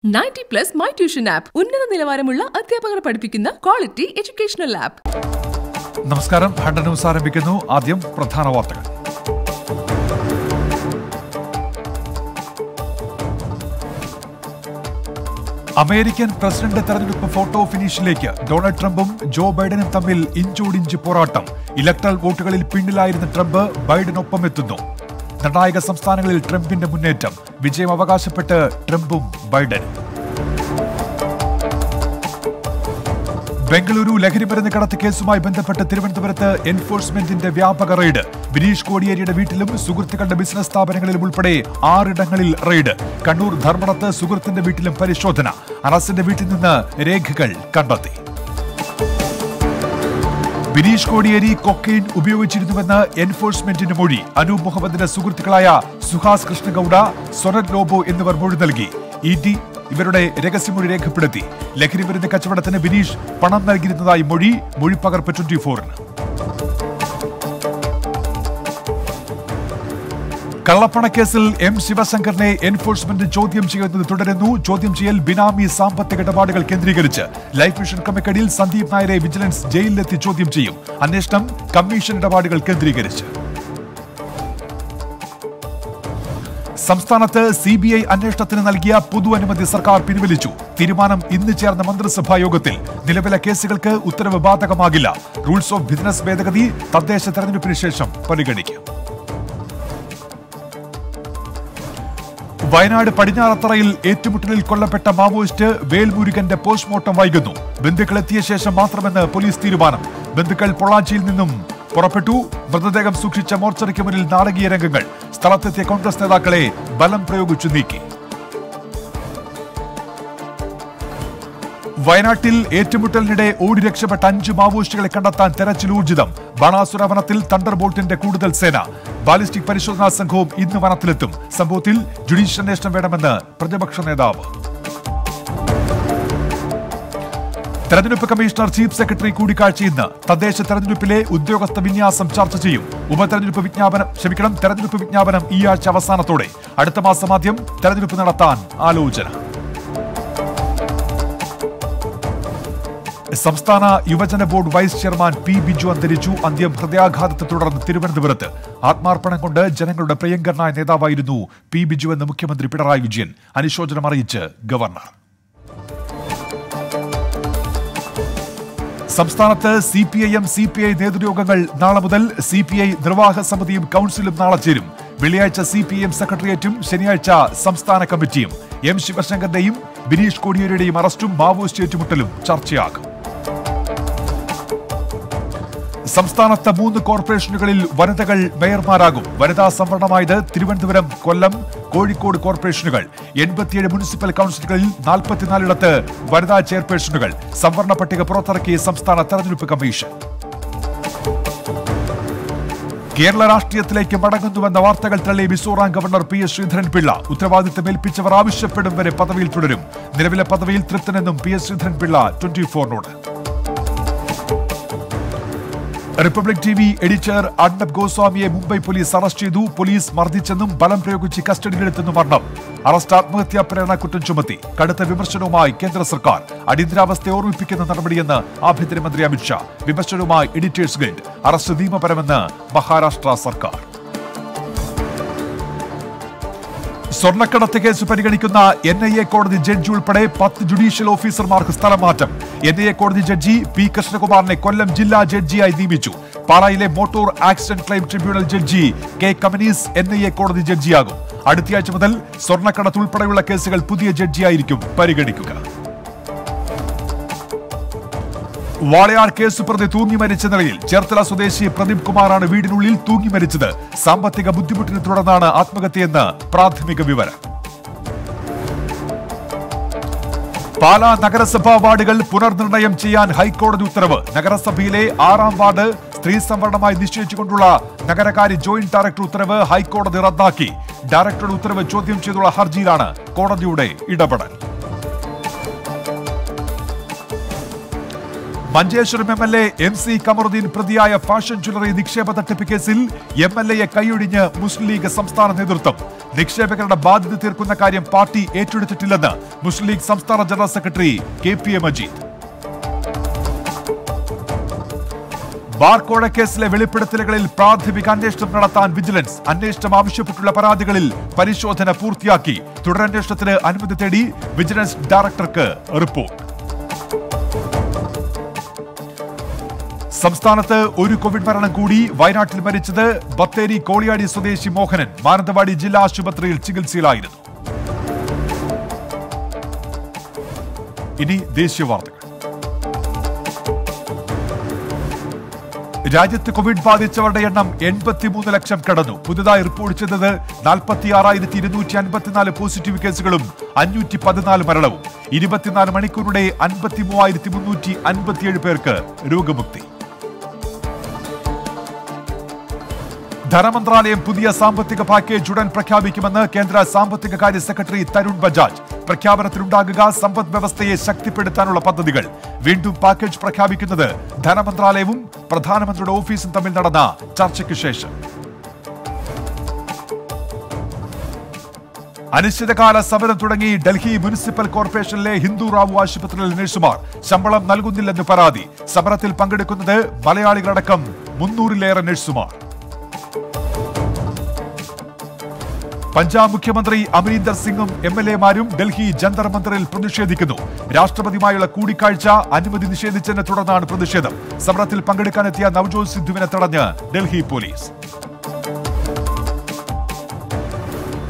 90+ my tuition app ഉന്നത നിലവാരമുള്ള അധ്യാപകർ പഠിപ്പിക്കുന്ന ക്വാളിറ്റി എഡ്യൂക്കേഷണൽ ആപ്പ്. നമസ്കാരം, ഹണ്ട ന്യൂസ് ആരംഭിക്കുന്നു. ആദ്യം പ്രധാന വാർത്തകൾ. അമേരിക്കൻ പ്രസിഡന്റ് തെരഞ്ഞെടുപ്പ് ഫോട്ടോ ഫിനിഷിലേക്ക് ഡൊണാൾഡ് ട്രംപും ജോ ബൈഡനും തമ്മിൽ ഇഞ്ചോടിഞ്ച് പോരാട്ടം. ഇലക്ട്രൽ വോട്ടുകളിൽ പിന്നിലായിരുന്ന ട്രംപ് ബൈഡനൊപ്പം എത്തുന്നു. നിർണായക സംസ്ഥാനങ്ങളിൽ ട്രംപിന്റെ മുന്നേറ്റം. വിജയം അവകാശപ്പെട്ട് ട്രംപും ബൈഡനും. ബംഗളൂരു ലഹരിമരുന്ന് കടത്ത് കേസുമായി ബന്ധപ്പെട്ട് തിരുവനന്തപുരത്ത് എൻഫോഴ്സ്മെന്റിന്റെ വ്യാപക റെയ്ഡ്. ബിനീഷ് കോടിയേരിയുടെ വീട്ടിലും സുഹൃത്തുക്കളുടെ ബിസിനസ് സ്ഥാപനങ്ങളിലും ഉൾപ്പെടെ 6 ഇടങ്ങളിൽ റെയ്ഡ്. കണ്ണൂർ ധർമ്മടത്ത് സുഹൃത്തിന്റെ വീട്ടിലും പരിശോധന. അനസിന്റെ വീട്ടിൽ നിന്ന് രേഖകൾ കണ്ടെത്തി. ബിനീഷ് കോടിയേരി കൊക്കൈൻ ഉപയോഗിച്ചിരുന്നുവെന്ന് എൻഫോഴ്സ്മെന്റിന് മൊഴി. അനൂപ് മുഹമ്മദിന്റെ സുഹൃത്തുക്കളായ സുഹാസ് കൃഷ്ണഗൌഡ, സൊനൽ ലോബോ എന്നിവർ മൊഴി നൽകി. ഇഡി ഇവരുടെ രഹസ്യമൊഴി രേഖപ്പെടുത്തി. ലഹരിമരുന്ന് കച്ചവടത്തിന് ബിനീഷ് പണം നൽകിയിരുന്നതായി മൊഴിപ്പകർപ്പ് 24-ന്. കള്ളപ്പണക്കേസിൽ എം ശിവശങ്കറിനെ എൻഫോഴ്സ്മെന്റ് ചോദ്യം ചെയ്യുന്നത് തുടരുന്നു. ചോദ്യം ചെയ്യൽ ബിനാമി സാമ്പത്തിക ഇടപാടുകൾ കേന്ദ്രീകരിച്ച്. ലൈഫ് മിഷൻ കമ്മിറ്റിയിൽ സന്ദീപ് നായരെ വിജിലൻസ് ജയിലിലെത്തി ചോദ്യം ചെയ്യും. അന്വേഷണം കമ്മീഷൻ ഇടപാടുകൾ കേന്ദ്രീകരിച്ച്. സംസ്ഥാനത്ത് CBI അന്വേഷണത്തിന് നൽകിയ പൊതു അനുമതി സർക്കാർ പിൻവലിച്ചു. തീരുമാനം ഇന്ന് ചേർന്ന മന്ത്രിസഭാ യോഗത്തിൽ. നിലവിലെ കേസുകൾക്ക് ഉത്തരവ് ബാധകമാകില്ല. റൂൾസ് ഓഫ് ബിസിനസ് ഭേദഗതി തദ്ദേശ തെരഞ്ഞെടുപ്പിന് ശേഷം പരിഗണിക്കും. വയനാട് പടിഞ്ഞാറത്തറയിൽ ഏറ്റുമുട്ടലിൽ കൊല്ലപ്പെട്ട മാവോയിസ്റ്റ് വേൽമുരുകന്റെ പോസ്റ്റ്മോർട്ടം വൈകുന്നു. ബന്ധുക്കളെത്തിയ ശേഷം മാത്രമെന്ന് പോലീസ് തീരുമാനം. ബന്ധുക്കൾ പൊള്ളാച്ചിയിൽ നിന്നും പുറപ്പെട്ടു. മൃതദേഹം സൂക്ഷിച്ച മോർച്ചറിക്ക് മുന്നിൽ നാടകീയ രംഗങ്ങൾ. സ്ഥലത്തെത്തിയ കോൺഗ്രസ് നേതാക്കളെ ബലം പ്രയോഗിച്ചു നീക്കി. വയനാട്ടിൽ ഏറ്റുമുട്ടലിനിടെ ഓടി രക്ഷപ്പെട്ട 5 മാവോയിസ്റ്റുകളെ കണ്ടെത്താൻ തെരച്ചിൽ ഊർജിതം. ബാണാസുര വനത്തിൽ തണ്ടർബോൾട്ടിന്റെ കൂടുതൽ സേന. ബാലിസ്റ്റിക് പരിശോധനാ സംഘവും ഇന്ന് വനത്തിലെത്തും. സംഭവത്തിൽ ജുഡീഷ്യൽ അന്വേഷണം വേണമെന്ന് പ്രതിപക്ഷ നേതാവ്. തെരഞ്ഞെടുപ്പ് കമ്മീഷണർ ചീഫ് സെക്രട്ടറി കൂടിക്കാഴ്ച ഇന്ന്. തദ്ദേശ തെരഞ്ഞെടുപ്പിലെ ഉദ്യോഗസ്ഥ വിന്യാസം ചർച്ച ചെയ്യും. തെരഞ്ഞെടുപ്പ് വിജ്ഞാപനം ഈ ആഴ്ച അവസാനത്തോടെ. അടുത്ത മാസം ആദ്യം തെരഞ്ഞെടുപ്പ് നടത്താൻ ആലോചന. സംസ്ഥാന യുവജന board vice chairman P. Biju അന്തരിച്ചു. അന്ത്യം ഹൃദയാഘാതത്തെ തുടർന്ന് തിരുവനന്തപുരത്ത്. ആത്മാർപ്പണം കൊണ്ട് ജനങ്ങളുടെ പ്രിയങ്കരനായ നേതാവായിരുന്നു P. ബിജു എന്ന് മുഖ്യമന്ത്രി പിണറായി വിജയൻ. അനുശോചനം അറിയിച്ച് ഗവർണർ. സംസ്ഥാനത്ത് CPIM CPI നേതൃയോഗങ്ങൾ നാളെ മുതൽ. CPI നിർവാഹക സമിതിയും കൌൺസിലും നാളെ ചേരും. വെള്ളിയാഴ്ച CPIM സെക്രട്ടേറിയറ്റും ശനിയാഴ്ച സംസ്ഥാന കമ്മിറ്റിയും. എം ശിവശങ്കറിന്റെയും ബിനീഷ് കോടിയേരിയുടെയും അറസ്റ്റും മാവോയിസ്റ്റ് ഏറ്റുമുട്ടലും ചർച്ചയാകും. സംസ്ഥാനത്ത് 3 കോർപ്പറേഷനുകളിൽ വനിതകൾ മേയർമാരാകും. വനിതാ സംവരണമായത് തിരുവനന്തപുരം, കൊല്ലം, കോഴിക്കോട് കോർപ്പറേഷനുകൾ. 87 മുനിസിപ്പൽ കൌൺസിലുകളിൽ 44 വനിതാ ചെയർപേഴ്സണുകൾ. സംവരണ പട്ടിക പുറത്തിറക്കിയ സംസ്ഥാന തെരഞ്ഞെടുപ്പ് കമ്മീഷൻ. കേരള രാഷ്ട്രീയത്തിലേക്ക് മടങ്ങുന്നുവെന്ന വാർത്തകൾ തള്ളി മിസോറാം ഗവർണർ PS ശ്രീധരൻപിള്ള. ഉത്തരവാദിത്തം ഏൽപ്പിച്ചവർ ആവശ്യപ്പെടും വരെ പദവിയിൽ തുടരും. നിലവിലെ പദവിയിൽ തൃപ്തനെന്നും PS ശ്രീധരൻപിള്ള 24-നോട്. റിപ്പബ്ലിക് TV എഡിറ്റർ അർണബ് ഗോസ്വാമിയെ മുംബൈ പോലീസ് അറസ്റ്റ് ചെയ്തു. പോലീസ് മർദ്ദിച്ചെന്നും ബലം പ്രയോഗിച്ച് കസ്റ്റഡിയിലെടുത്തെന്നും അർണബ്. അറസ്റ്റ് ആത്മഹത്യാ പ്രേരണ കുറ്റം ചുമത്തി. കടുത്ത വിമർശനവുമായി കേന്ദ്ര സർക്കാർ. അടിയന്തരാവസ്ഥയെ ഓർമ്മിപ്പിക്കുന്ന നടപടിയെന്ന് ആഭ്യന്തരമന്ത്രി അമിത്ഷാ. വിമർശനവുമായി എഡിറ്റേഴ്സ് ഗിൽഡ്. അറസ്റ്റ് നിയമപരമെന്ന് മഹാരാഷ്ട്ര സർക്കാർ. സ്വർണ്ണക്കടത്ത് കേസ് പരിഗണിക്കുന്ന NIA കോടതി ജഡ്ജി ഉൾപ്പെടെ 10 ജുഡീഷ്യൽ ഓഫീസർമാർക്ക് സ്ഥലം മാറ്റം. NIA കോടതി ജഡ്ജി P. കൃഷ്ണകുമാറിനെ കൊല്ലം ജില്ലാ ജഡ്ജിയായി നിയമിച്ചു. പാലായിലെ motor accident claim tribunal judge K. Kamanis NIA കോടതി ജഡ്ജിയാകും. അടുത്തയാഴ്ച മുതൽ സ്വർണ്ണക്കടത്ത് ഉൾപ്പെടെയുള്ള കേസുകൾ പുതിയ ജഡ്ജിയായിരിക്കും പരിഗണിക്കുക. വാളയാർ കേസ് പ്രതി തൂങ്ങി മരിച്ച നിലയിൽ. ചേർത്തല സ്വദേശി പ്രദീപ് കുമാറാണ് വീടിനുള്ളിൽ തൂങ്ങി മരിച്ചത്. സാമ്പത്തിക ബുദ്ധിമുട്ടിനെ തുടർന്നാണ് ആത്മഹത്യയെന്ന് പ്രാഥമിക വിവരം. പാലാ നഗരസഭാ വാർഡുകൾ പുനർനിർണയം ചെയ്യാൻ ഹൈക്കോടതി ഉത്തരവ്. നഗരസഭയിലെ 6ാം വാർഡ് സ്ത്രീ സംവരണമായി നിശ്ചയിച്ചുകൊണ്ടുള്ള നഗരകാര്യ ജോയിന്റ് ഡയറക്ടർ ഉത്തരവ് ഹൈക്കോടതി റദ്ദാക്കി. ഡയറക്ടറുടെ ഉത്തരവ് ചോദ്യം ചെയ്തുള്ള ഹർജിയിലാണ് കോടതിയുടെ ഇടപെടൽ. മഞ്ചേശ്വരം MLA MC കമറുദ്ദീൻ പ്രതിയായ ഫാഷൻ ജ്വല്ലറി നിക്ഷേപ തട്ടിപ്പ് കേസിൽ MLAയെ കൈയൊഴിഞ്ഞ് മുസ്ലിം ലീഗ് സംസ്ഥാന നേതൃത്വം. നിക്ഷേപകരുടെ ബാധ്യത തീർക്കുന്ന കാര്യം പാർട്ടി ഏറ്റെടുത്തിട്ടില്ലെന്ന് മുസ്ലിം ലീഗ് സംസ്ഥാന ജനറൽ സെക്രട്ടറി KPA മജീദ്. ബാർക്കോഴ കേസിലെ വെളിപ്പെടുത്തലുകളിൽ പ്രാഥമിക അന്വേഷണം നടത്താൻ വിജിലൻസ്. അന്വേഷണം ആവശ്യപ്പെട്ടുള്ള പരാതികളിൽ പരിശോധന പൂർത്തിയാക്കി. തുടരന്വേഷണത്തിന് അനുമതി തേടി വിജിലൻസ് ഡയറക്ടർക്ക് റിപ്പോർട്ട്. സംസ്ഥാനത്ത് ഒരു കോവിഡ് മരണം കൂടി. വയനാട്ടിൽ മരിച്ചത് ബത്തേരി കോളിയാടി സ്വദേശി മോഹനൻ. മാനന്തവാടി ജില്ലാ ആശുപത്രിയിൽ ചികിത്സയിലായിരുന്നു. ഇനി ദേശീയ വാർത്തകൾ. രാജ്യത്ത് കോവിഡ് ബാധിച്ചവരുടെ എണ്ണം 83 ലക്ഷം കടന്നു. പുതുതായി റിപ്പോർട്ട് ചെയ്തത് 46,254 പോസിറ്റീവ് കേസുകളും 514 മരണവും. 24 മണിക്കൂറിടെ 53,357 പേർക്ക് രോഗമുക്തി. ധനമന്ത്രാലയം പുതിയ സാമ്പത്തിക പാക്കേജ് ഉടൻ പ്രഖ്യാപിക്കുമെന്ന് കേന്ദ്ര സാമ്പത്തിക കാര്യ സെക്രട്ടറി തരുൺ ബജാജ്. പ്രഖ്യാപനത്തിലുണ്ടാകുക സമ്പദ് വ്യവസ്ഥയെ ശക്തിപ്പെടുത്താനുള്ള പദ്ധതികൾ. വീണ്ടും പാക്കേജ് പ്രഖ്യാപിക്കുന്നത് ധനമന്ത്രാലയവും പ്രധാനമന്ത്രിയുടെ ഓഫീസും തമ്മിൽ നടന്ന ചർച്ചയ്ക്ക് ശേഷം. അനിശ്ചിതകാല സമരം തുടങ്ങി ഡൽഹി മുനിസിപ്പൽ കോർപ്പറേഷനിലെ ഹിന്ദു റാവു ആശുപത്രിയിലെ നഴ്സുമാർ. ശമ്പളം നൽകുന്നില്ലെന്ന് പരാതി. സമരത്തിൽ പങ്കെടുക്കുന്നത് മലയാളികളടക്കം 300-ലേറെ നഴ്സുമാർ. പഞ്ചാബ് മുഖ്യമന്ത്രി അമരീന്ദർ സിംഗും MLAമാരും ഡൽഹി ജന്തർ മന്ദറിൽ പ്രതിഷേധിക്കുന്നു. രാഷ്ട്രപതിയുമായുള്ള കൂടിക്കാഴ്ച അനുമതി നിഷേധിച്ചതിനെ തുടർന്നാണ് പ്രതിഷേധം. സമരത്തിൽ പങ്കെടുക്കാനെത്തിയ നവജോത് സിദ്ധുവിനെ തടഞ്ഞ് ഡൽഹി പോലീസ്.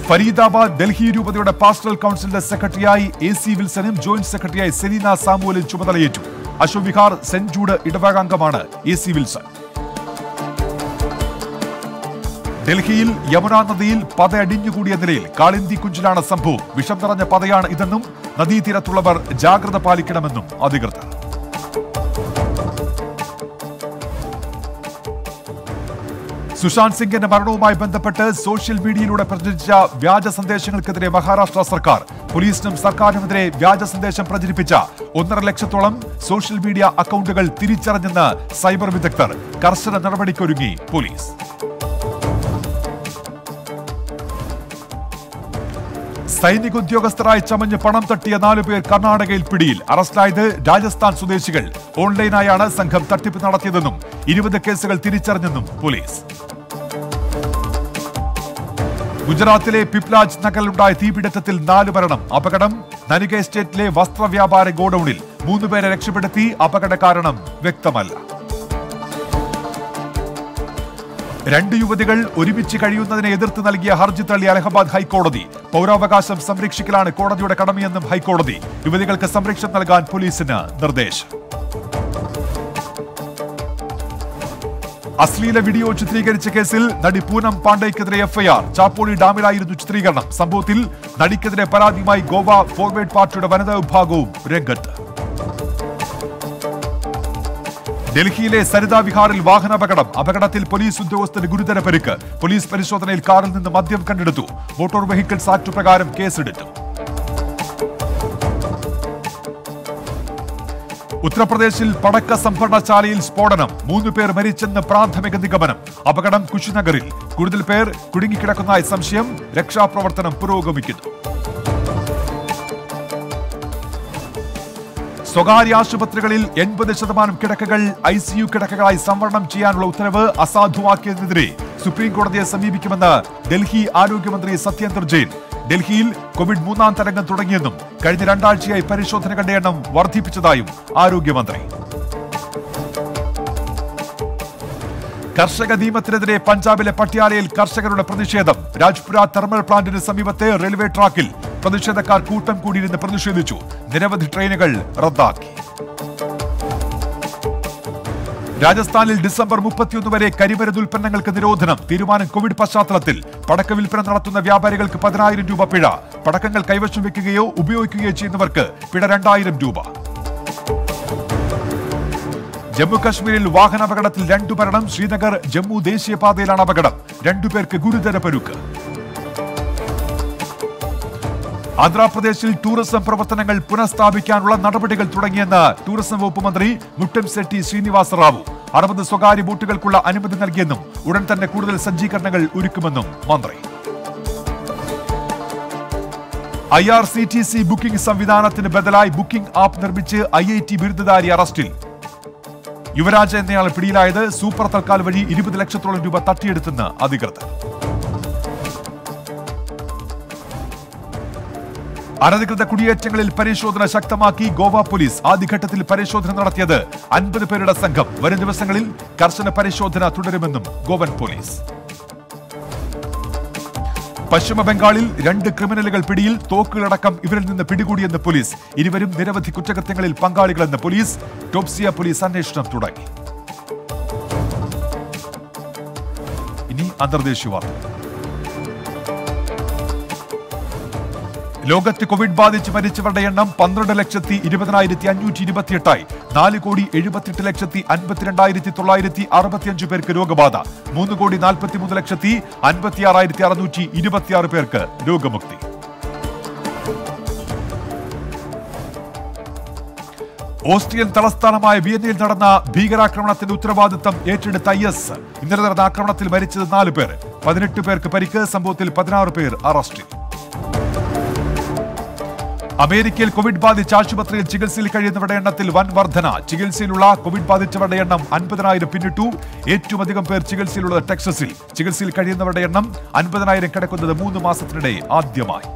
ഫരീദാബാദ് ഡൽഹി രൂപതയുടെ പാസ്റ്ററൽ കൗൺസിലിന്റെ സെക്രട്ടറിയായി AC വിൽസനും ജോയിന്റ് സെക്രട്ടറിയായി സെലീന സാമുവലും ചുമതലയേറ്റു. അശോക് വിഹാർ സെന്റ് ജൂഡ് ഇടവകാംഗമാണ് AC വിൽസൺ. ഡൽഹിയിൽ യമുനാ നദിയിൽ പത അടിഞ്ഞുകൂടിയ നിലയിൽ കാളിന്തി കുഞ്ചിലാണ് സംഭവം. വിഷം നിറഞ്ഞ പതയാണ് ഇതെന്നും നദീതീരത്തുള്ളവർ ജാഗ്രത പാലിക്കണമെന്നും അധികൃതർ. സുശാന്ത് സിംഗിന്റെ മരണവുമായി ബന്ധപ്പെട്ട് സോഷ്യൽ മീഡിയയിലൂടെ പ്രചരിച്ച വ്യാജ സന്ദേശങ്ങൾക്കെതിരെ മഹാരാഷ്ട്ര സർക്കാർ. പോലീസിനും സർക്കാരിനുമെതിരെ വ്യാജ സന്ദേശം പ്രചരിപ്പിച്ച 1.5 ലക്ഷത്തോളം സോഷ്യൽ മീഡിയ അക്കൗണ്ടുകൾ തിരിച്ചറിഞ്ഞെന്ന് സൈബർ വിദഗ്ധർ. കർശന നടപടിക്കൊരുങ്ങി പോലീസ്. സൈനിക ഉദ്യോഗസ്ഥരായി ചമഞ്ഞ് പണം തട്ടിയ 4 പേർ കർണാടകയിൽ പിടിയിൽ. അറസ്റ്റിലായത് രാജസ്ഥാൻ സ്വദേശികൾ. ഓൺലൈനായാണ് സംഘം തട്ടിപ്പ് നടത്തിയതെന്നും 20 കേസുകൾ തിരിച്ചറിഞ്ഞെന്നും പോലീസ്. ഗുജറാത്തിലെ പിപ്ലാജ് നഗറിലുണ്ടായ തീപിടുത്തത്തിൽ 4 മരണം. അപകടം നനിക എസ്റ്റേറ്റിലെ വസ്ത്രവ്യാപാര ഗോഡൌണിൽ. 3 പേരെ രക്ഷപ്പെടുത്തി. അപകട കാരണം വ്യക്തമല്ല. 2 യുവതികൾ ഒരുമിച്ച് കഴിയുന്നതിനെ എതിർത്ത് നൽകിയ ഹർജി തള്ളി അലഹബാദ് ഹൈക്കോടതി. പൗരാവകാശം സംരക്ഷിക്കലാണ് കോടതിയുടെ കടമയെന്നും ഹൈക്കോടതി. യുവതികൾക്ക് സംരക്ഷണം നൽകാൻ പോലീസിന് നിർദ്ദേശം. അശ്ലീല വീഡിയോ ചിത്രീകരിച്ച കേസിൽ നടി പൂനം പാണ്ഡെയ്ക്കെതിരെ FIR. ചാപ്പോളി ഡാമിലായിരുന്നു ചിത്രീകരണം. സംഭവത്തിൽ നടിക്കെതിരെ പരാതിയുമായി ഗോവ ഫോർവേഡ് പാർട്ടിയുടെ വനിതാ വിഭാഗവും രംഗത്ത്. ഡൽഹിയിലെ സരിതാ വിഹാറിൽ വാഹനാപകടം. അപകടത്തിൽ പോലീസ് ഉദ്യോഗസ്ഥന് ഗുരുതര പരിക്ക്. പോലീസ് പരിശോധനയിൽ കാറിൽ നിന്ന് മദ്യം കണ്ടെടുത്തു. മോട്ടോർ വെഹിക്കിൾസ് ആക്ട് പ്രകാരം കേസെടുത്തു. ഉത്തർപ്രദേശിൽ പടക്ക സംഭരണശാലയിൽ സ്ഫോടനം. 3 പേർ മരിച്ചെന്ന് പ്രാഥമിക നിഗമനം. അപകടം കുശിനഗറിൽ. കൂടുതൽ പേർ കുടുങ്ങിക്കിടക്കുന്നതായി സംശയം. രക്ഷാപ്രവർത്തനം പുരോഗമിക്കുന്നു. സ്വകാര്യ ആശുപത്രികളിൽ 80% കിടക്കകൾ ICU കിടക്കകളായി സംവരണം ചെയ്യാനുള്ള ഉത്തരവ് അസാധുവാക്കിയതിനെതിരെ സുപ്രീം കോടതിയെ സമീപിക്കുമെന്ന് ഡൽഹി ആരോഗ്യമന്ത്രി സത്യേന്ദർ ജെയിൻ. ഡൽഹിയിൽ കോവിഡ് 3ാം തരംഗം തുടങ്ങിയെന്നും കഴിഞ്ഞ 2 ആഴ്ചയായി പരിശോധനകളുടെ എണ്ണം വർദ്ധിപ്പിച്ചതായും ആരോഗ്യമന്ത്രി. കർഷക നിയമത്തിനെതിരെ പഞ്ചാബിലെ പട്യാലയിൽ കർഷകരുടെ പ്രതിഷേധം. രാജ്പുര തെർമൽ പ്ലാന്റിന് സമീപത്തെ റെയിൽവേ ട്രാക്കിൽ പ്രതിഷേധക്കാർ കൂട്ടം കൂടിയിരുന്ന് പ്രതിഷേധിച്ചു. നിരവധി ട്രെയിനുകൾ റദ്ദാക്കി. രാജസ്ഥാനിൽ ഡിസംബർ 31 വരെ കരിമരുന്ന് ഉൽപ്പന്നങ്ങൾക്ക് നിരോധനം. തീരുമാനം കോവിഡ് പശ്ചാത്തലത്തിൽ. പടക്ക വിൽപ്പന നടത്തുന്ന വ്യാപാരികൾക്ക് 10,000 രൂപ പിഴ. പടക്കങ്ങൾ കൈവശം വെക്കുകയോ ഉപയോഗിക്കുകയോ ചെയ്യുന്നവർക്ക് പിഴ 2,000 രൂപ. ജമ്മു കശ്മീരിൽ വാഹനാപകടത്തിൽ 2 മരണം. ശ്രീനഗർ ജമ്മു ദേശീയപാതയിലാണ് അപകടം. 2 പേർക്ക് ഗുരുതര പരുക്ക്. ആന്ധ്രാപ്രദേശിൽ ടൂറിസം പ്രവർത്തനങ്ങൾ പുനഃസ്ഥാപിക്കാനുള്ള നടപടികൾ തുടങ്ങിയെന്ന് ടൂറിസം വകുപ്പ് മന്ത്രി മുട്ടംശെട്ടി ശ്രീനിവാസ റാവു. 60 സ്വകാര്യ ബോട്ടുകൾക്കുള്ള അനുമതി നൽകിയെന്നും ഉടൻ തന്നെ കൂടുതൽ സജ്ജീകരണങ്ങൾ ഒരുക്കുമെന്നും മന്ത്രി. IRCTC ബുക്കിംഗ് സംവിധാനത്തിന് ബദലായി ബുക്കിംഗ് ആപ്പ് നിർമ്മിച്ച് IIT ബിരുദധാരി അറസ്റ്റിൽ. യുവരാജ് എന്നയാൾ പിടിയിലായത് സൂപ്പർ തൽക്കാൽ വഴി 20 ലക്ഷത്തോളം രൂപ തട്ടിയെടുത്തെന്ന് അധികൃതർ. അനധികൃത കുടിയേറ്റങ്ങളിൽ പരിശോധന ശക്തമാക്കി ഗോവ പോലീസ്. ആദ്യഘട്ടത്തിൽ പരിശോധന നടത്തിയത് 50 പേരുടെ സംഘം. വരും ദിവസങ്ങളിൽ കർശന പരിശോധന തുടരുമെന്നും ഗോവൻ പോലീസ്. പശ്ചിമ ബംഗാളിൽ 2 ക്രിമിനലുകൾ പിടിയിൽ. തോക്കുകളടക്കം ഇവരിൽ നിന്ന് പിടികൂടിയെന്ന് പോലീസ്. ഇരുവരും നിരവധി കുറ്റകൃത്യങ്ങളിൽ പങ്കാളികളെന്ന് പോലീസ്. ടോപ്സിയ പോലീസ് അന്വേഷണം തുടങ്ങി. ഇനി അന്തർദേശീയ വാർത്തകൾ. ലോകത്ത് കോവിഡ് ബാധിച്ച് മരിച്ചവരുടെ എണ്ണം 12,20,528 4,78,52,965 പേർക്ക് രോഗബാധ. 3,43,56,626 പേർക്ക് രോഗമുക്തി. ഓസ്ട്രിയൻ തലസ്ഥാനമായ വിയന്നയിൽ നടന്ന ഭീകരാക്രമണത്തിന്റെ ഉത്തരവാദിത്തം ഏറ്റെടുത്ത IS. ഇന്നലെ നടന്ന ആക്രമണത്തിൽ മരിച്ചത് 4 പേർ, 18 പേർക്ക് പരിക്ക്. സംഭവത്തിൽ 16 പേർ അറസ്റ്റിൽ. അമേരിക്കയിൽ കോവിഡ് ബാധിച്ച് ആശുപത്രിയിൽ ചികിത്സയിൽ കഴിയുന്നവരുടെ എണ്ണത്തിൽ വൻ വർധന. ചികിത്സയിലുള്ള കോവിഡ് ബാധിച്ചവരുടെ എണ്ണം 50,000 പിന്നിട്ടു. ഏറ്റവും അധികം പേർ ചികിത്സയിലുള്ളത് ടെക്സസിൽ. ചികിത്സയിൽ കഴിയുന്നവരുടെ എണ്ണം 50,000 കടക്കുന്നത് 3 മാസത്തിനിടെ ആദ്യമായി.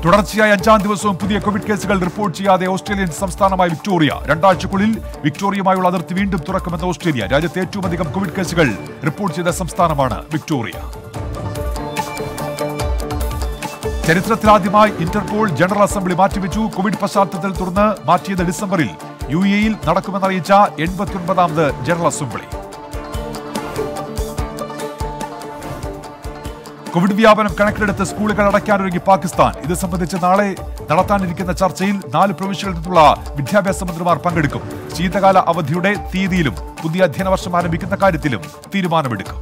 തുടർച്ചയായ 5-ാം ദിവസവും പുതിയ കോവിഡ് കേസുകൾ റിപ്പോർട്ട് ചെയ്യാതെ ഓസ്ട്രേലിയൻ സംസ്ഥാനമായ വിക്ടോറിയ. 2 ആഴ്ചക്കുള്ളിൽ വിക്ടോറിയയുമായുള്ള അതിർത്തി വീണ്ടും തുറക്കുമെന്ന് ഓസ്ട്രേലിയ. രാജ്യത്തെ ഏറ്റവും അധികം കോവിഡ് കേസുകൾ റിപ്പോർട്ട് ചെയ്ത സംസ്ഥാനമാണ് വിക്ടോറിയ. ചരിത്രത്തിലാദ്യമായി ഇന്റർപോൾ ജനറൽ അസംബ്ലി മാറ്റിവെച്ചു. കോവിഡ് പശ്ചാത്തലത്തിൽ തുടർന്ന് മാറ്റിയത് ഡിസംബറിൽ UAE-യിൽ നടക്കുമെന്നറിയിച്ച 89ാമത് ജനറൽ അസംബ്ലി. കോവിഡ് വ്യാപനം കണക്കിലെടുത്ത് സ്കൂളുകൾ അടയ്ക്കാനൊരുങ്ങി പാകിസ്ഥാൻ. ഇത് സംബന്ധിച്ച് നാളെ നടത്താനിരിക്കുന്ന ചർച്ചയിൽ 4 പ്രവിശ്യകളിൽ നിന്നുള്ള വിദ്യാഭ്യാസ മന്ത്രിമാർ പങ്കെടുക്കും. ശീതകാല അവധിയുടെ തീയതിയിലും പുതിയ അധ്യയന വർഷം ആരംഭിക്കുന്ന കാര്യത്തിലും തീരുമാനമെടുക്കും.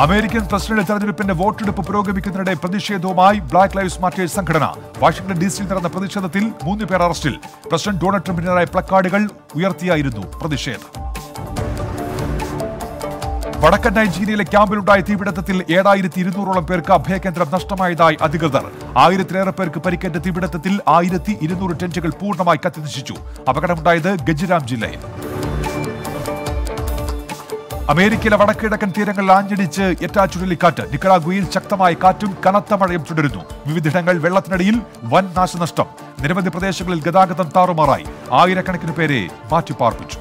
അമേരിക്കൻ പ്രസിഡന്റ് തെരഞ്ഞെടുപ്പിന്റെ വോട്ടെടുപ്പ് പുരോഗമിക്കുന്നതിനിടെ പ്രതിഷേധവുമായി ബ്ലാക്ക് ലൈവ്സ് മാറ്റേഴ്സ് സംഘടന. വാഷിംഗ്ടൺ DC-യിൽ നടന്ന പ്രതിഷേധത്തിൽ 3 പേർ അറസ്റ്റിൽ. പ്രസിഡന്റ് ഡൊണാൾഡ് ട്രംപിനെതിരായ പ്ലക്കാർഡുകൾ ഉയർത്തിയായിരുന്നു പ്രതിഷേധം. വടക്കൻ നൈജീരിയയിലെ ക്യാമ്പിലുണ്ടായ തീപിടുത്തത്തിൽ 7,200ഓളം പേർക്ക് അഭയകേന്ദ്രം നഷ്ടമായതായി അധികൃതർ. 1000-ലേറെ പേർക്ക് പരിക്കേറ്റ തീപിടുത്തത്തിൽ 1,200 ടെന്റുകൾ പൂർണ്ണമായി കത്തിനശിച്ചു. അപകടമുണ്ടായത് ഗജറാം ജില്ലയിൽ. അമേരിക്കയിലെ വടക്കിഴക്കൻ തീരങ്ങളിൽ ആഞ്ഞടിച്ച് എറ്റാ ചുഴലിക്കാറ്റ്. നിക്കറാഗ്വയിൽ ശക്തമായ കാറ്റും കനത്ത മഴയും തുടരുന്നു. വിവിധയിടങ്ങൾ വെള്ളത്തിനടിയിൽ വൻ നാശനഷ്ടം. നിരവധി പ്രദേശങ്ങളിൽ ഗതാഗതം താറുമാറായി. ആയിരക്കണക്കിന് പേരെ മാറ്റിപ്പാർപ്പിച്ചു.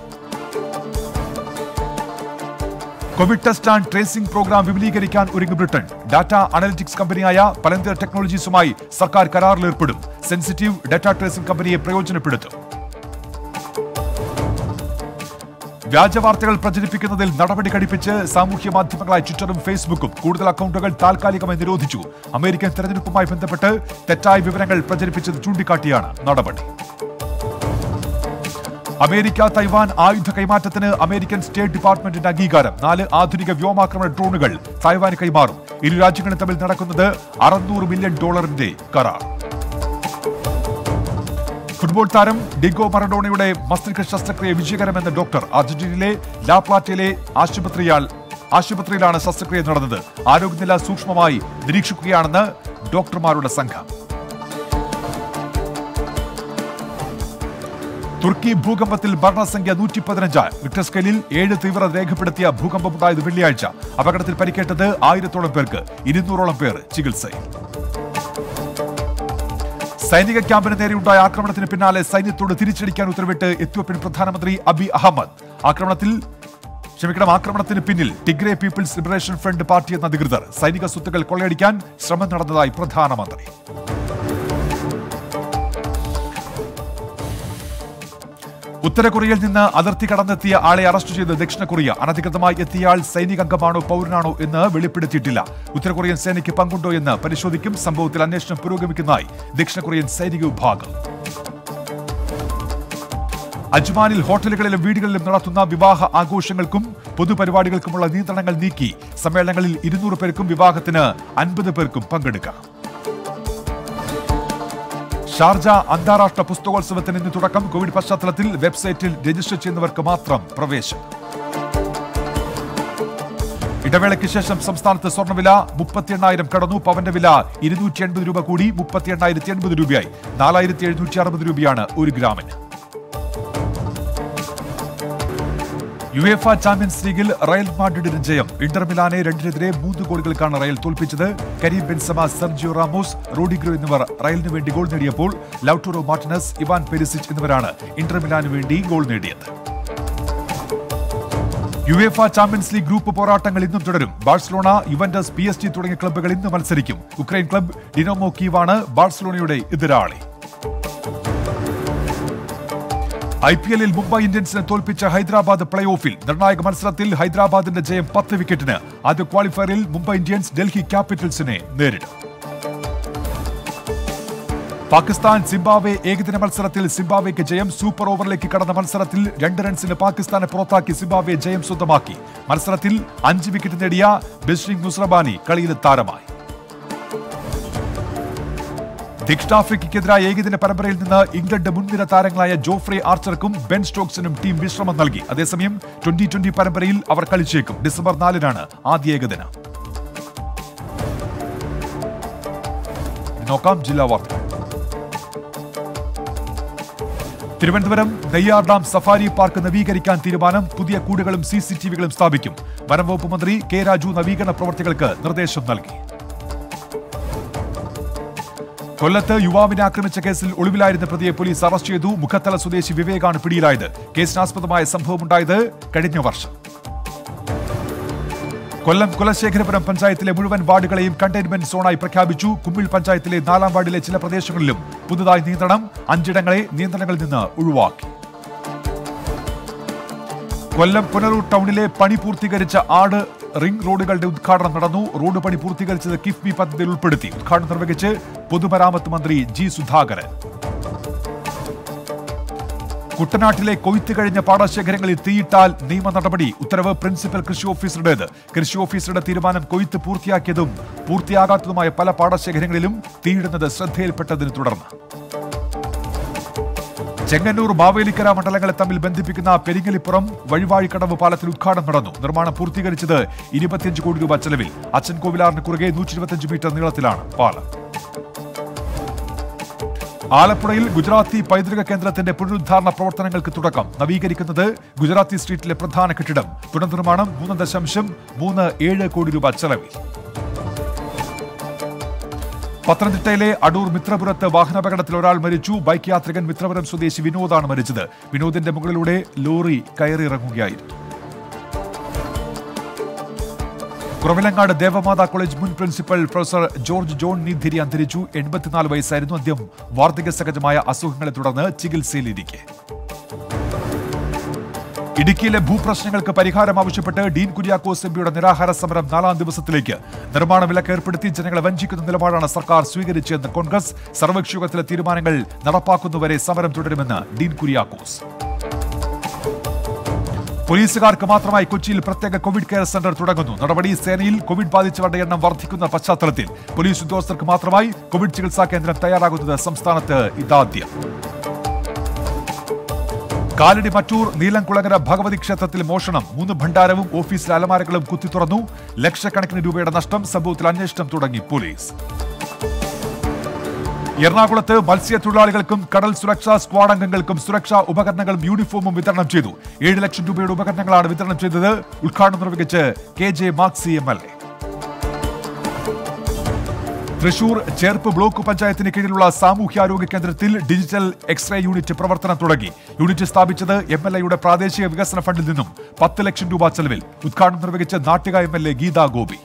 Covid test and tracing programme വിപുലീകരിക്കാൻ ഒരുങ്ങി ബ്രിട്ടൻ. ഡാറ്റ അനലിറ്റിക്സ് കമ്പനിയായ പലന്തർ ടെക്നോളജീസുമായി സർക്കാർ കരാറിലേർപ്പെടും. സെൻസിറ്റീവ് ഡാറ്റ ട്രേസിംഗ് കമ്പനിയെ പ്രയോജനപ്പെടുത്തും. വ്യാജവാർത്തകൾ പ്രചരിപ്പിക്കുന്നതിൽ നടപടി ഘടിപ്പിച്ച് സാമൂഹ്യ മാധ്യമങ്ങളായ ട്വിറ്ററും ഫേസ്ബുക്കും കൂടുതൽ അക്കൗണ്ടുകൾ താൽക്കാലികമായി നിരോധിച്ചു. അമേരിക്കൻ തെരഞ്ഞെടുപ്പുമായി ബന്ധപ്പെട്ട് തെറ്റായ വിവരങ്ങൾ പ്രചരിപ്പിച്ചത് ചൂണ്ടിക്കാട്ടിയാണ് നടപടി. അമേരിക്ക തൈവാൻ ആയുധ കൈമാറ്റത്തിന് അമേരിക്കൻ സ്റ്റേറ്റ് ഡിപ്പാർട്ട്മെന്റിന്റെ അംഗീകാരം. 4 ആധുനിക വ്യോമാക്രമണ ഡ്രോണുകൾ തൈവാന് കൈമാറും. ഇരു രാജ്യങ്ങളും തമ്മിൽ നടക്കുന്നത് $600 മില്യൺ കരാർ. ഫുട്ബോൾ താരം ഡിഗോ മറഡോണയുടെ മസ്തിഷ്ക ശസ്ത്രക്രിയ വിജയകരമെന്ന് ഡോക്ടർ. അർജന്റീനയിലെ ലാ പ്ലാറ്റയിലെ ആശുപത്രിയിലാണ് ശസ്ത്രക്രിയ നടന്നത്. ആരോഗ്യനില സൂക്ഷ്മമായി നിരീക്ഷിക്കുകയാണെന്ന് ഡോക്ടർമാരുടെ സംഘം. തുർക്കി ഭൂകമ്പത്തിൽ മരണസംഖ്യ 115. റിക്ടർ സ്കെയിലിൽ 7 തീവ്രത രേഖപ്പെടുത്തിയ ഭൂകമ്പമുണ്ടായത് വെള്ളിയാഴ്ച. അപകടത്തിൽ പരിക്കേറ്റത് 1000ഓളം പേർക്ക്. 200ഓളം പേർ ചികിത്സയിൽ. സൈനിക ക്യാമ്പിന് നേരെയുണ്ടായ ആക്രമണത്തിന് പിന്നാലെ സൈന്യത്തോട് തിരിച്ചടിക്കാൻ ഉത്തരവിട്ട് എത്യോപ്യൻ പ്രധാനമന്ത്രി അബി അഹമ്മദ്. ആക്രമണത്തിന് പിന്നിൽ Tigray People's Liberation Front party എന്ന അധികൃതർ. സൈനിക സ്വത്തുക്കൾ കൊള്ളയടിക്കാൻ ശ്രമം നടന്നതായി പ്രധാനമന്ത്രി. ഉത്തര കൊറിയയിൽ നിന്ന് അതിർത്തി കടന്നെത്തിയ ആളെ അറസ്റ്റ് ചെയ്ത് ദക്ഷിണ കൊറിയ. അനധികൃതമായി എത്തിയയാൾ സൈനികാംഗമാണോ പൗരനാണോ എന്ന് വെളിപ്പെടുത്തിയിട്ടില്ല. ഉത്തര കൊറിയൻ സേനയ്ക്ക് പങ്കുണ്ടോ എന്ന് പരിശോധിക്കും. സംഭവത്തിൽ അന്വേഷണം പുരോഗമിക്കുന്നതായി ദക്ഷിണ കൊറിയൻ സൈനിക വിഭാഗം. അജ്മാനിൽ ഹോട്ടലുകളിലും വീടുകളിലും നടത്തുന്ന വിവാഹ ആഘോഷങ്ങൾക്കും പൊതുപരിപാടികൾക്കുമുള്ള നിയന്ത്രണങ്ങൾ നീക്കി. സമ്മേളനങ്ങളിൽ 200 പേർക്കും വിവാഹത്തിന് 50 പേർക്കും പങ്കെടുക്കാം. ഷാർജ അന്താരാഷ്ട്ര പുസ്തകോത്സവത്തിന് ഇന്ന് തുടക്കം. കോവിഡ് പശ്ചാത്തലത്തിൽ വെബ്സൈറ്റിൽ രജിസ്റ്റർ ചെയ്യുന്നവർക്ക് മാത്രം പ്രവേശനം. ഇടവേളയ്ക്ക് ശേഷം സംസ്ഥാനത്ത് സ്വർണ്ണവില 38,000 കടന്നു. പവന്റെ വില 280 രൂപ കൂടി 38,080 രൂപയായി. 4,760 രൂപയാണ് 1 ഗ്രാമിന്. യുവേഫ ചാമ്പ്യൻസ് ലീഗിൽ റയൽ മാഡ്രിഡിന് ജയം. ഇന്റർ മിലാനെ 2-നെതിരെ 3 ഗോളുകൾക്കാണ് റയൽ തോൽപ്പിച്ചത്. Karim Benzema, Sergio Ramos, Rodrygo എന്നിവർ റയലിന് വേണ്ടി ഗോൾ നേടിയപ്പോൾ ലൗട്ടോറോ മാർട്ടിനസ്, ഇവാൻ പെരിസിച്ച് എന്നിവരാണ് ഇന്റർ മിലാന് വേണ്ടി ഗോൾ നേടിയത്. യുവേഫ ചാമ്പ്യൻസ് ലീഗ് ഗ്രൂപ്പ് പോരാട്ടങ്ങൾ ഇന്നും തുടരും. ബാഴ്സലോണ, യുവന്റസ്, PSG തുടങ്ങിയ ക്ലബ്ബുകൾ ഇന്ന് മത്സരിക്കും. യുക്രൈൻ ക്ലബ്ബ് ഡിനാമോ കീവാണ് ബാഴ്സലോണയുടെ എതിരാളി. IPL-ൽ മുംബൈ ഇന്ത്യൻസിനെ തോൽപ്പിച്ച ഹൈദരാബാദ് പ്ലേ ഓഫിൽ. നിർണായക മത്സരത്തിൽ ഹൈദരാബാദിന്റെ ജയം 10 വിക്കറ്റിന്. ആദ്യ ക്വാളിഫയറിൽ മുംബൈ ഇന്ത്യൻസ് ഡൽഹി ക്യാപിറ്റൽസിനെ നേരിടും. പാകിസ്ഥാൻ സിംബാബ്വെ ഏകദിന മത്സരത്തിൽ സിംബാബ്വെക്ക് ജയം. സൂപ്പർ ഓവറിലേക്ക് കടന്ന മത്സരത്തിൽ 2 റൺസിന് പാകിസ്ഥാനെ പുറത്താക്കി സിംബാബ്വെ ജയം സ്വന്തമാക്കി. മത്സരത്തിൽ 5 വിക്കറ്റ് നേടിയ ബിസ്രിംഗ് മുസ്റബാനി കളിയിലെ താരമായി. ദക്ഷിണാഫ്രിക്കയ്ക്കെതിരായ ഏകദിന പരമ്പരയിൽ നിന്ന് ഇംഗ്ലണ്ട് മുൻനിര താരങ്ങളായ ജോഫ്രെ ആർച്ചർക്കും ബെൻ സ്റ്റോക്സിനും ടീം വിശ്രമം നൽകി. അതേസമയം 2020 പരമ്പരയിൽ അവർ കളിച്ചേക്കും. ഡിസംബർ 4-നാണ് ആദ്യ ഏകദിനം. നോക്കാം ജില്ലാ വാർത്തകൾ. Thiruvananthapuram Neyyar dam safari park നവീകരിക്കാൻ തീരുമാനം. പുതിയ കൂടുകളും CCTVകളും സ്ഥാപിക്കും. വനം വകുപ്പ് മന്ത്രി കെ രാജു നവീകരണ പ്രവർത്തികൾക്ക് നിർദ്ദേശം നൽകി. കൊല്ലത്ത് യുവാവിനെ ആക്രമിച്ച കേസിൽ ഒളിവിലായിരുന്ന പ്രതിയെ പോലീസ് അറസ്റ്റ് ചെയ്തു. മുഖത്തല സ്വദേശി വിവേകാണ് പിടിയിലായത്. കേസിനാസ്പദമായ സംഭവമുണ്ടായത് കഴിഞ്ഞ വർഷം. കൊല്ലം കുലശേഖരപുരം പഞ്ചായത്തിലെ മുഴുവൻ വാർഡുകളെയും കണ്ടെയ്ൻമെന്റ് സോണായി പ്രഖ്യാപിച്ചു. കുമ്മിൾ പഞ്ചായത്തിലെ 4-ാം വാർഡിലെ ചില പ്രദേശങ്ങളിലും പുതുതായി നിയന്ത്രണം. 5 ഇടങ്ങളെ നിയന്ത്രണങ്ങളിൽ നിന്ന് ഒഴിവാക്കി. കൊല്ലം പുനലൂർ ടൗണിലെ പണി പൂർത്തീകരിച്ച ആട് റിംഗ് റോഡുകളുടെ ഉദ്ഘാടനം നടന്നു. റോഡ് പണി പൂർത്തീകരിച്ചത് കിഫ്ബി പദ്ധതിയിൽ ഉൾപ്പെടുത്തി. ഉദ്ഘാടനം നിർവഹിച്ച് പൊതുമരാമത്ത് മന്ത്രി ജി സുധാകരൻ. കുട്ടനാട്ടിലെ കൊയ്ത്ത് കഴിഞ്ഞ പാടശേഖരങ്ങളിൽ തീയിട്ടാൽ നിയമ നടപടി. ഉത്തരവ് പ്രിൻസിപ്പൽ കൃഷി ഓഫീസറുടേത്. കൃഷി ഓഫീസറുടെ തീരുമാനം കൊയ്ത്ത് പൂർത്തിയാക്കിയതും പൂർത്തിയാകാത്തതുമായ പല പാടശേഖരങ്ങളിലും തീയിടുന്നത് ശ്രദ്ധയിൽപ്പെട്ടതിനെ തുടർന്ന്. ചെങ്ങന്നൂർ മാവേലിക്കര മണ്ഡലങ്ങളെ തമ്മിൽ ബന്ധിപ്പിക്കുന്ന പെരിങ്ങലിപ്പുറം വഴിവാഴിക്കടവ് പാലത്തിൽ ഉദ്ഘാടനം നടന്നു. നിർമ്മാണം പൂർത്തീകരിച്ചത് 25 കോടി രൂപ ചെലവിൽ. അച്ഛൻകോവിലാറിന് കുറുകെ 125 മീറ്റർ നീളത്തിലാണ് പാലം. ആലപ്പുഴയിൽ ഗുജറാത്തി പൈതൃക കേന്ദ്രത്തിന്റെ പുനരുദ്ധാരണ പ്രവർത്തനങ്ങൾക്ക് തുടക്കം. നവീകരിക്കുന്നത് ഗുജറാത്തി സ്ട്രീറ്റിലെ പ്രധാന കെട്ടിടം. പുനർനിർമ്മാണം 3.37 കോടി രൂപ ചെലവിൽ. പത്തനംതിട്ടയിലെ അടൂർ മിത്രപുരത്ത് വാഹനാപകടത്തിൽ ഒരാൾ മരിച്ചു. ബൈക്ക് യാത്രികൻ മിത്രപുരം സ്വദേശി വിനോദാണ് മരിച്ചത്. വിനോദിന്റെ മുകളിലൂടെ ലോറി കയറിയിറങ്ങുകയായിരുന്നു. കുറവിലങ്ങാട് ദേവമാതാ കോളേജ് മുൻ പ്രിൻസിപ്പൽ പ്രൊഫസർ ജോർജ് ജോൺ നീതിരി അന്തരിച്ചു. 84 വയസ്സായിരുന്നു. അദ്ദേഹം വാർദ്ധക്യ സഹജമായ അസുഖങ്ങളെ തുടർന്ന് ചികിത്സയിലിരിക്കെ. ഇടുക്കിയിലെ ഭൂപ്രശ്നങ്ങൾക്ക് പരിഹാരം ആവശ്യപ്പെട്ട് ഡീൻ കുര്യാക്കോസ് എംപിയുടെ നിരാഹാര സമരം 4-ാം ദിവസത്തിലേക്ക്. നിർമ്മാണ വിലക്ക് ഏർപ്പെടുത്തി ജനങ്ങളെ വഞ്ചിക്കുന്ന നിലപാടാണ് സർക്കാർ സ്വീകരിച്ചതെന്ന് കോൺഗ്രസ്. സർവകക്ഷി യോഗത്തിലെ തീരുമാനങ്ങൾ നടപ്പാക്കുന്നവരെ സമരം തുടരുമെന്ന് ഡീൻ കുര്യാക്കോസ്. പോലീസുകാർക്ക് മാത്രമായി കൊച്ചിയിൽ പ്രത്യേക കോവിഡ് കെയർ സെന്റർ തുടങ്ങുന്നു. നടപടി സേനയിൽ കോവിഡ് ബാധിച്ചവരുടെ എണ്ണം വർദ്ധിക്കുന്ന പശ്ചാത്തലത്തിൽ പോലീസ് ഉദ്യോഗസ്ഥർക്ക് മാത്രമായി കോവിഡ് ചികിത്സാ കേന്ദ്രം തയ്യാറാകുന്നത് സംസ്ഥാനത്ത് ഇതാദ്യം. കാലടി മറ്റൂർ നീലംകുളങ്ങര ഭഗവതി ക്ഷേത്രത്തിൽ മോഷണം. 3 ഭണ്ഡാരവും ഓഫീസിലെ അലമാരകളും കുത്തിത്തുറന്നു. ലക്ഷക്കണക്കിന് രൂപയുടെ നഷ്ടം. സംഭവത്തിൽ അന്വേഷണം തുടങ്ങി പോലീസ്. എറണാകുളത്ത് മത്സ്യത്തൊഴിലാളികൾക്കും കടൽ സുരക്ഷാ സ്ക്വാഡ് അംഗങ്ങൾക്കും സുരക്ഷാ ഉപകരണങ്ങളും യൂണിഫോമും വിതരണം ചെയ്തു. 7 ലക്ഷം രൂപയുടെ ഉപകരണങ്ങളാണ് വിതരണം ചെയ്തത്. ഉദ്ഘാടനം നിർവഹിച്ച് KJ maxi MLA. Thrissur Cherpu block പഞ്ചായത്തിന് കീഴിലുള്ള സാമൂഹ്യാരോഗ്യ കേന്ദ്രത്തിൽ ഡിജിറ്റൽ എക്സ്റേ യൂണിറ്റ് പ്രവർത്തനം തുടങ്ങി. യൂണിറ്റ് സ്ഥാപിച്ചത് MLAയുടെ പ്രാദേശിക വികസന ഫണ്ടിൽ നിന്നും 10 ലക്ഷം രൂപ ചെലവിൽ. ഉദ്ഘാടനം നിർവഹിച്ച് നാട്ടിക MLA ഗീതാ ഗോപി.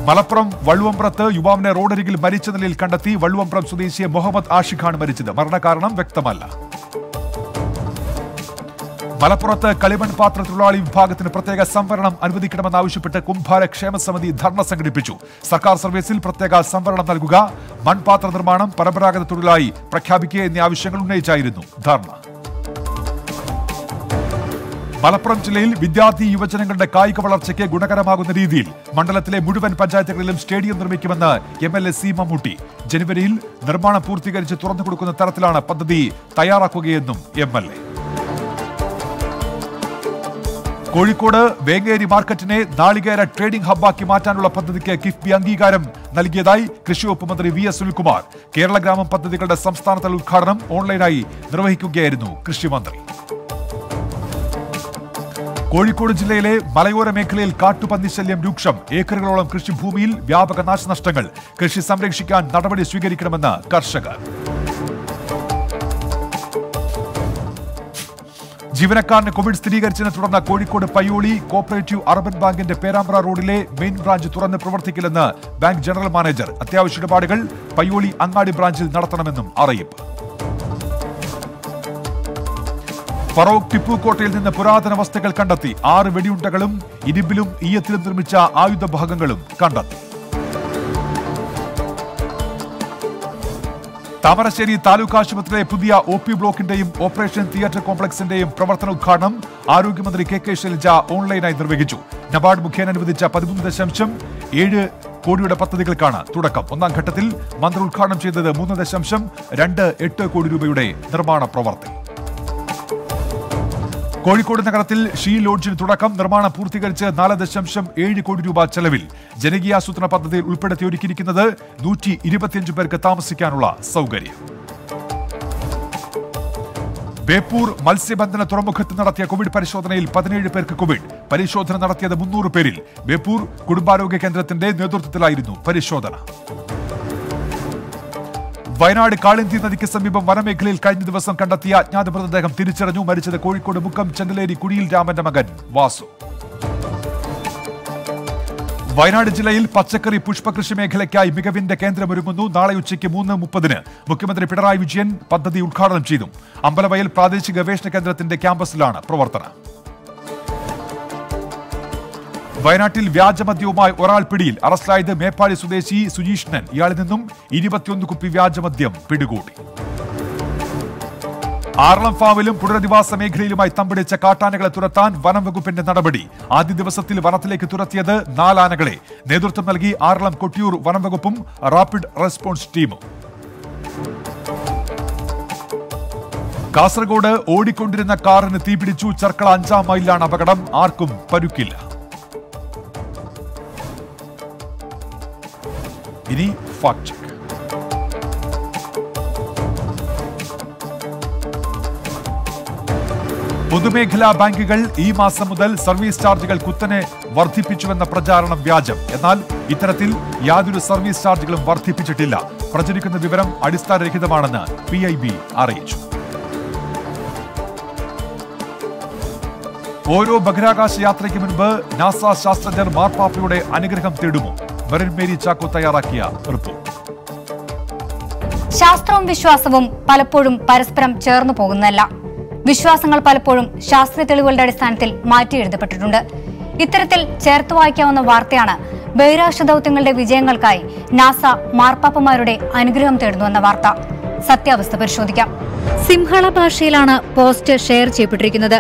മലപ്പുറം വള്ളുവമ്പ്രത്ത് യുവാവിനെ റോഡരികിൽ മരിച്ച നിലയിൽ കണ്ടെത്തി. വള്ളുവമ്പ്രം സ്വദേശിയെ മുഹമ്മദ് ആഷിഖാണ് മരിച്ചത്. മരണകാരണം വ്യക്തമല്ല. മലപ്പുറത്ത് കളിമൺ പാത്ര തൊഴിലാളി വിഭാഗത്തിന് പ്രത്യേക സംവരണം അനുവദിക്കണമെന്നാവശ്യപ്പെട്ട് കുംഭാര ക്ഷേമ സമിതി ധർണ സംഘടിപ്പിച്ചു. സർക്കാർ സർവീസിൽ പ്രത്യേക സംവരണം നൽകുക, മൺപാത്ര നിർമ്മാണം പരമ്പരാഗത തൊഴിലായി പ്രഖ്യാപിക്കുക എന്നീ ആവശ്യങ്ങൾ ഉന്നയിച്ചായിരുന്നു ധർണ. മലപ്പുറം ജില്ലയിൽ വിദ്യാർത്ഥി യുവജനങ്ങളുടെ കായിക വളർച്ചയ്ക്ക് ഗുണകരമാകുന്ന രീതിയിൽ മണ്ഡലത്തിലെ മുഴുവൻ പഞ്ചായത്തുകളിലും സ്റ്റേഡിയം നിർമ്മിക്കുമെന്ന് MLA സി മമ്മൂട്ടി. ജനുവരിയിൽ നിർമ്മാണം പൂർത്തീകരിച്ച് തുറന്നു കൊടുക്കുന്ന തരത്തിലാണ് പദ്ധതി തയ്യാറാക്കുകയെന്നും MLA. കോഴിക്കോട് വേങ്ങേരി മാർക്കറ്റിനെ നാളികേര ട്രേഡിംഗ് ഹബ്ബാക്കി മാറ്റാനുള്ള പദ്ധതിക്ക് കിഫ്ബി അംഗീകാരം നൽകിയതായി കൃഷിവകുപ്പ് മന്ത്രി VS സുനിൽകുമാർ. കേരള ഗ്രാമം പദ്ധതികളുടെ സംസ്ഥാനതല ഉദ്ഘാടനം ഓൺലൈനായി നിർവഹിക്കുകയായിരുന്നു കൃഷിമന്ത്രി. കോഴിക്കോട് ജില്ലയിലെ മലയോര മേഖലയിൽ കാട്ടുപന്നി ശല്യം രൂക്ഷം. ഏക്കറുകളോളം കൃഷിഭൂമിയിൽ വ്യാപക നാശനഷ്ടങ്ങൾ. കൃഷി സംരക്ഷിക്കാൻ നടപടി സ്വീകരിക്കണമെന്ന് കർഷകർ. ജീവനക്കാരന് കോവിഡ് സ്ഥിരീകരിച്ചതിനെ തുടർന്ന് കോഴിക്കോട് പയ്യോളി കോപ്പറേറ്റീവ് അർബൻ ബാങ്കിന്റെ പേരാമ്പ്ര റോഡിലെ മെയിൻ ബ്രാഞ്ച് തുറന്ന് പ്രവർത്തിക്കില്ലെന്ന് ബാങ്ക് ജനറൽ മാനേജർ. അത്യാവശ്യ ഇടപാടുകൾ പയ്യോളി അങ്ങാടി ബ്രാഞ്ചിൽ നടത്തണമെന്നും അറിയിപ്പ്. ഫറോക്ക് ടിപ്പു കോട്ടയിൽ നിന്ന് പുരാതന വസ്തുക്കൾ കണ്ടെത്തി. 6 വെടിയുണ്ടകളും ഇരുമ്പിലും ഈയത്തിലും നിർമ്മിച്ച ആയുധ ഭാഗങ്ങളും കണ്ടെത്തി. താമരശ്ശേരി താലൂക്ക് ആശുപത്രിയിലെ പുതിയ OP ബ്ലോക്കിന്റെയും ഓപ്പറേഷൻ തിയേറ്റർ കോംപ്ലക്സിന്റെയും പ്രവർത്തന ഉദ്ഘാടനം ആരോഗ്യമന്ത്രി KK ശൈലജ ഓൺലൈനായി നിർവഹിച്ചു. നബാർഡ് മുഖേന അനുവദിച്ച 13.7 കോടിയുടെ പദ്ധതികൾക്കാണ് തുടക്കം. ഒന്നാം ഘട്ടത്തിൽ മന്ത്രി ഉദ്ഘാടനം ചെയ്തത് 3.28 കോടി രൂപയുടെ നിർമ്മാണ പ്രവർത്തി. കോഴിക്കോട് നഗരത്തിൽ ഷീ ലോഡ്ജിന് തുടക്കം. നിർമ്മാണം പൂർത്തീകരിച്ച് 4.7 കോടി രൂപ ചെലവിൽ. ജനകീയാസൂത്രണ പദ്ധതിയിൽ ഉൾപ്പെടുത്തി ഒരുക്കിയിരിക്കുന്നത് 125 പേർക്ക് താമസിക്കാനുള്ള സൗകര്യം. ബേപ്പൂർ മത്സ്യബന്ധന തുറമുഖത്ത് നടത്തിയ കോവിഡ് പരിശോധനയിൽ 17 പേർക്ക് കോവിഡ്. പരിശോധന നടത്തിയത് 300 പേരിൽ. ബേപ്പൂർ കുടുംബാരോഗ്യ കേന്ദ്രത്തിന്റെ നേതൃത്വത്തിലായിരുന്നു പരിശോധന. വയനാട് കാളിന്തി നദിക്ക് സമീപം വനമേഖലയിൽ കഴിഞ്ഞ ദിവസം കണ്ടെത്തിയ അജ്ഞാത മൃതദേഹം തിരിച്ചറിഞ്ഞു. മരിച്ചത് കോഴിക്കോട് മുക്കം ചെണ്ടലേരി കുഴിയിൽ രാമന്റെ മകൻ വാസു. വയനാട് ജില്ലയിൽ പച്ചക്കറി പുഷ്പകൃഷി മേഖലയ്ക്കായി മികവിന്റെ കേന്ദ്രമൊരുങ്ങുന്നു. നാളെ ഉച്ചയ്ക്ക് 3:30 മുഖ്യമന്ത്രി പിണറായി വിജയൻ പദ്ധതി ഉദ്ഘാടനം ചെയ്തു. അമ്പലവയൽ പ്രാദേശിക ഗവേഷണ കേന്ദ്രത്തിന്റെ ക്യാമ്പസിലാണ് പ്രവർത്തനം. വയനാട്ടിൽ വ്യാജമദ്യവുമായി ഒരാൾ പിടിയിൽ. അറസ്റ്റിലായത് മേപ്പാടി സ്വദേശി സുജീഷ്ണൻ. ഇയാളിൽ നിന്നും 21 കുപ്പി വ്യാജമദ്യം പിടികൂടി. ആറളം ഫാമിലും പുനരധിവാസ മേഖലയിലുമായി തമ്പടിച്ച കാട്ടാനകളെ തുരത്താൻ വനം വകുപ്പിന്റെ നടപടി. ആദ്യ ദിവസത്തിൽ വനത്തിലേക്ക് തുരത്തിയത് 4 ആനകളെ. നേതൃത്വം നൽകി ആറളം കൊട്ടിയൂർ വനം വകുപ്പും റാപ്പിഡ് റെസ്പോൺസ് ടീമും. കാസർഗോഡ് ഓടിക്കൊണ്ടിരുന്ന കാറിന് തീപിടിച്ചു. ചെർക്കള 5-ാം മൈലിലാണ് അപകടം. ആർക്കും പരുക്കില്ല. ഇനി ഫാക്ട് ചെക്ക്. പൊതുമേഖലാ ബാങ്കുകൾ ഈ മാസം മുതൽ സർവീസ് ചാർജുകൾ കുത്തനെ വർദ്ധിപ്പിച്ചുവെന്ന പ്രചാരണം വ്യാജം. എന്നാൽ ഇത്തരത്തിൽ യാതൊരു സർവീസ് ചാർജുകളും വർദ്ധിപ്പിച്ചിട്ടില്ല. പ്രചരിക്കുന്ന വിവരം അടിസ്ഥാനരഹിതമാണെന്ന് PIB അറിയിച്ചു. ഓരോ ബഹിരാകാശ യാത്രയ്ക്ക് മുൻപ് നാസ ശാസ്ത്രജ്ഞർ മാർപ്പാപ്പയുടെ അനുഗ്രഹം തേടുമോ? മെറിൻ മേരി ചാക്കോ തയ്യാറാക്കിയ റിപ്പോർട്ട്. ശാസ്ത്രവും വിശ്വാസവും പലപ്പോഴും പരസ്പരം ചേർന്നു പോകുന്നതല്ല. വിശ്വാസങ്ങൾ പലപ്പോഴും ശാസ്ത്രീയ തെളിവുകളുടെ അടിസ്ഥാനത്തിൽ മാറ്റിയെഴുതപ്പെട്ടിട്ടുണ്ട്. ഇത്തരത്തിൽ ചേർത്ത് വായിക്കാവുന്ന വാർത്തയാണ് ബഹിരാകാശ ദൗത്യങ്ങളുടെ വിജയങ്ങൾക്കായി നാസ മാർപ്പാപ്പമാരുടെ അനുഗ്രഹം തേടുന്നുവെന്ന വാർത്ത. സത്യാവസ്ഥ പരിശോധിക്കാം. സിംഹള ഭാഷയിലാണ് പോസ്റ്റ് ഷെയർ ചെയ്യപ്പെട്ടിരിക്കുന്നത്.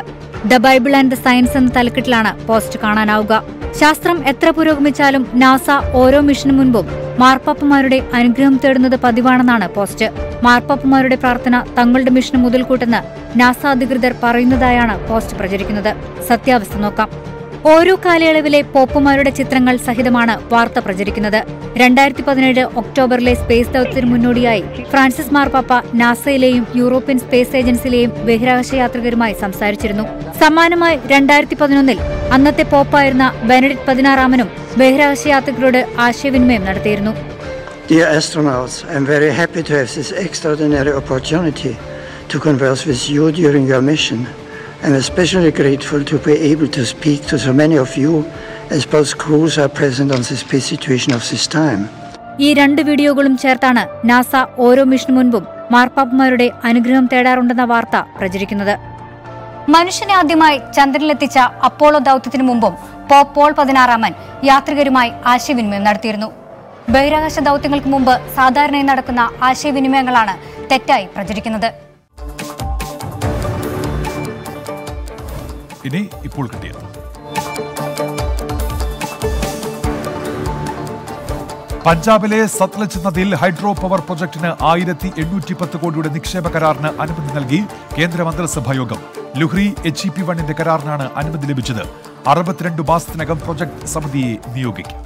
The Bible and the science എന്ന തലക്കെട്ടിലാണ് പോസ്റ്റ് കാണാനാവുക. ശാസ്ത്രം എത്ര പുരോഗമിച്ചാലും നാസ ഓരോ മിഷനു മുൻപും മാർപ്പാപ്പമാരുടെ അനുഗ്രഹം തേടുന്നത് പതിവാണെന്നാണ് പോസ്റ്റ്. മാർപ്പാപ്പമാരുടെ പ്രാർത്ഥന തങ്ങളുടെ മിഷന് മുതൽക്കൂട്ടെന്ന് നാസ അധികൃതർ പറയുന്നതായാണ് പോസ്റ്റ് പ്രചരിക്കുന്നത്. സത്യാവസ്ഥ നോക്കാം. ഓരോ കാലയളവിലെ പോപ്പുമാരുടെ ചിത്രങ്ങൾ സഹിതമാണ് വാർത്ത പ്രചരിക്കുന്നത്. 2017 ഒക്ടോബറിലെ സ്പേസ് ദൗത്യത്തിന് മുന്നോടിയായി ഫ്രാൻസിസ് മാർപ്പാപ്പ നാസയിലെയും യൂറോപ്യൻ സ്പേസ് ഏജൻസിയിലെയും ബഹിരാകാശ യാത്രികരുമായി സംസാരിച്ചിരുന്നു. സമാനമായി 2011 അന്നത്തെ പോപ്പായിരുന്ന ബെനഡിക്ട് 16 ബഹിരാകാശ യാത്രികരോട് ആശയവിനിമയം നടത്തിയിരുന്നു. Dear astronauts, I am very happy to have this extraordinary opportunity to converse with you during your mission. I am especially grateful to be able to speak to so many of you as both crews are present on the space situation of this time. ഈ 2 വീഡിയോകളും ചേർത്താണ് NASA ഓരോ മിഷനു മുൻപും മാർപ്പാപ്പമാരുടെ അനുഗ്രഹം തേടാറുണ്ടെന്ന വാർത്ത പ്രചരിക്കുന്നത്. മനുഷ്യനെ ആദ്യമായി ചന്ദ്രനിലെത്തിച്ച അപ്പോളോ ദൌത്യത്തിനു മുമ്പും പോപ്പ് പോൾ 16 യാത്രികരുമായി ആശയവിനിമയം നടത്തിയിരുന്നു. ബഹിരാകാശ ദൌത്യങ്ങൾക്ക് മുമ്പ് സാധാരണയായി നടക്കുന്ന ആശയവിനിമയങ്ങളാണ് തെറ്റായി പ്രചരിക്കുന്നത്. ഇപ്പോൾ കിട്ടിയത് പഞ്ചാബിലെ സത്ലജ് നദിയിൽ ഹൈഡ്രോ പവർ പ്രൊജക്ടിന് 1810 കോടിയുടെ നിക്ഷേപ കരാറിന് അനുമതി നൽകി കേന്ദ്ര മന്ത്രിസഭാ യോഗം. ലുഹ്രി HEP1 കരാറിനാണ് അനുമതി ലഭിച്ചത്. 62 മാസത്തിനകം പ്രൊജക്ട് സമിതിയെ നിയോഗിക്കും.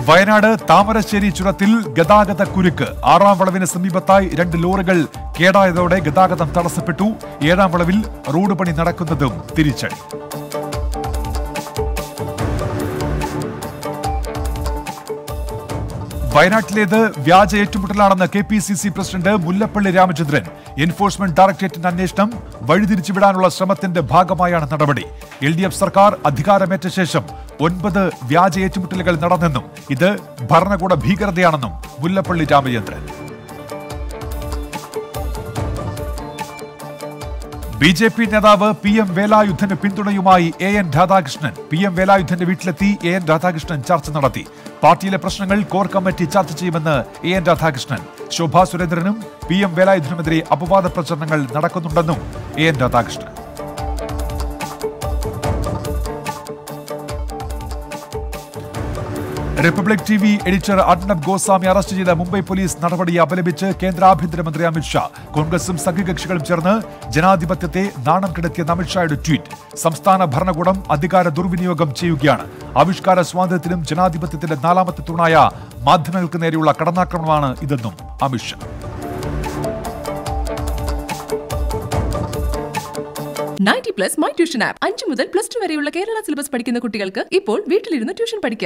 വയനാട് താമരശ്ശേരി ചുരത്തിൽ ഗതാഗത കുരുക്ക്. 6ാം വളവിന് സമീപത്തായി 2 ലോറികൾ കേടായതോടെ ഗതാഗതം തടസ്സപ്പെട്ടു. 7ാം വളവിൽ റോഡ് പണി നടക്കുന്നതും തിരിച്ചടി. വയനാട്ടിലേത് വ്യാജ ഏറ്റുമുട്ടലാണെന്ന് KPCC president Mullappally Ramachandran. Enforcement ഡയറക്ടറേറ്റിന്റെ അന്വേഷണം വഴിതിരിച്ചുവിടാനുള്ള ശ്രമത്തിന്റെ ഭാഗമായാണ് നടപടി. LDF സർക്കാർ അധികാരമേറ്റ ശേഷം 9 വ്യാജ ഏറ്റുമുട്ടലുകൾ നടന്നെന്നും ഇത് ഭരണകൂട ഭീകരതയാണെന്നും മുല്ലപ്പള്ളി രാമചന്ദ്രൻ. BJP നേതാവ് PM വേലായുധന് പിന്തുണയുമായി AN രാധാകൃഷ്ണൻ. PM വേലായുധന്റെ വീട്ടിലെത്തി AN രാധാകൃഷ്ണൻ ചർച്ച നടത്തി. പാർട്ടിയിലെ പ്രശ്നങ്ങൾ കോർ കമ്മിറ്റി ചർച്ച ചെയ്യുമെന്ന് AN രാധാകൃഷ്ണൻ. ശോഭാ സുരേന്ദ്രനും PM വേലായുധനുമെതിരെ അപവാദ പ്രചരണങ്ങൾ നടക്കുന്നുണ്ടെന്നും AN Radhakrishnan. Republic TV editor Arnab Goswami arrest ചെയ്ത മുംബൈ പോലീസ് നടപടിയെ അപലപിച്ച് കേന്ദ്ര ആഭ്യന്തരമന്ത്രി അമിത്ഷാ. കോൺഗ്രസും സഖ്യകക്ഷികളും ചേർന്ന് ജനാധിപത്യത്തെ നാണം കെടുത്തിയെന്ന അമിത്ഷായുടെ ട്വീറ്റ്. സംസ്ഥാന ഭരണകൂടം അധികാര ദുർവിനിയോഗം ചെയ്യുകയാണ്. ആവിഷ്കാര സ്വാതന്ത്ര്യത്തിനും ജനാധിപത്യത്തിന്റെ 4ാമത്തെ തൂണായ മാധ്യമങ്ങൾക്ക് നേരെയുള്ള കടന്നാക്രമണമാണ് ഇതെന്നും അമിത്ഷാ. 90+ മൈ ട്യൂഷൻ ആപ്പ് 5 മുതൽ +2 വരെയുള്ള കേരള സിലബസ് പഠിക്കുന്ന കുട്ടികൾക്ക് ഇപ്പോൾ വീട്ടിലിരുന്ന് ട്യൂഷൻ പഠിക്കാം.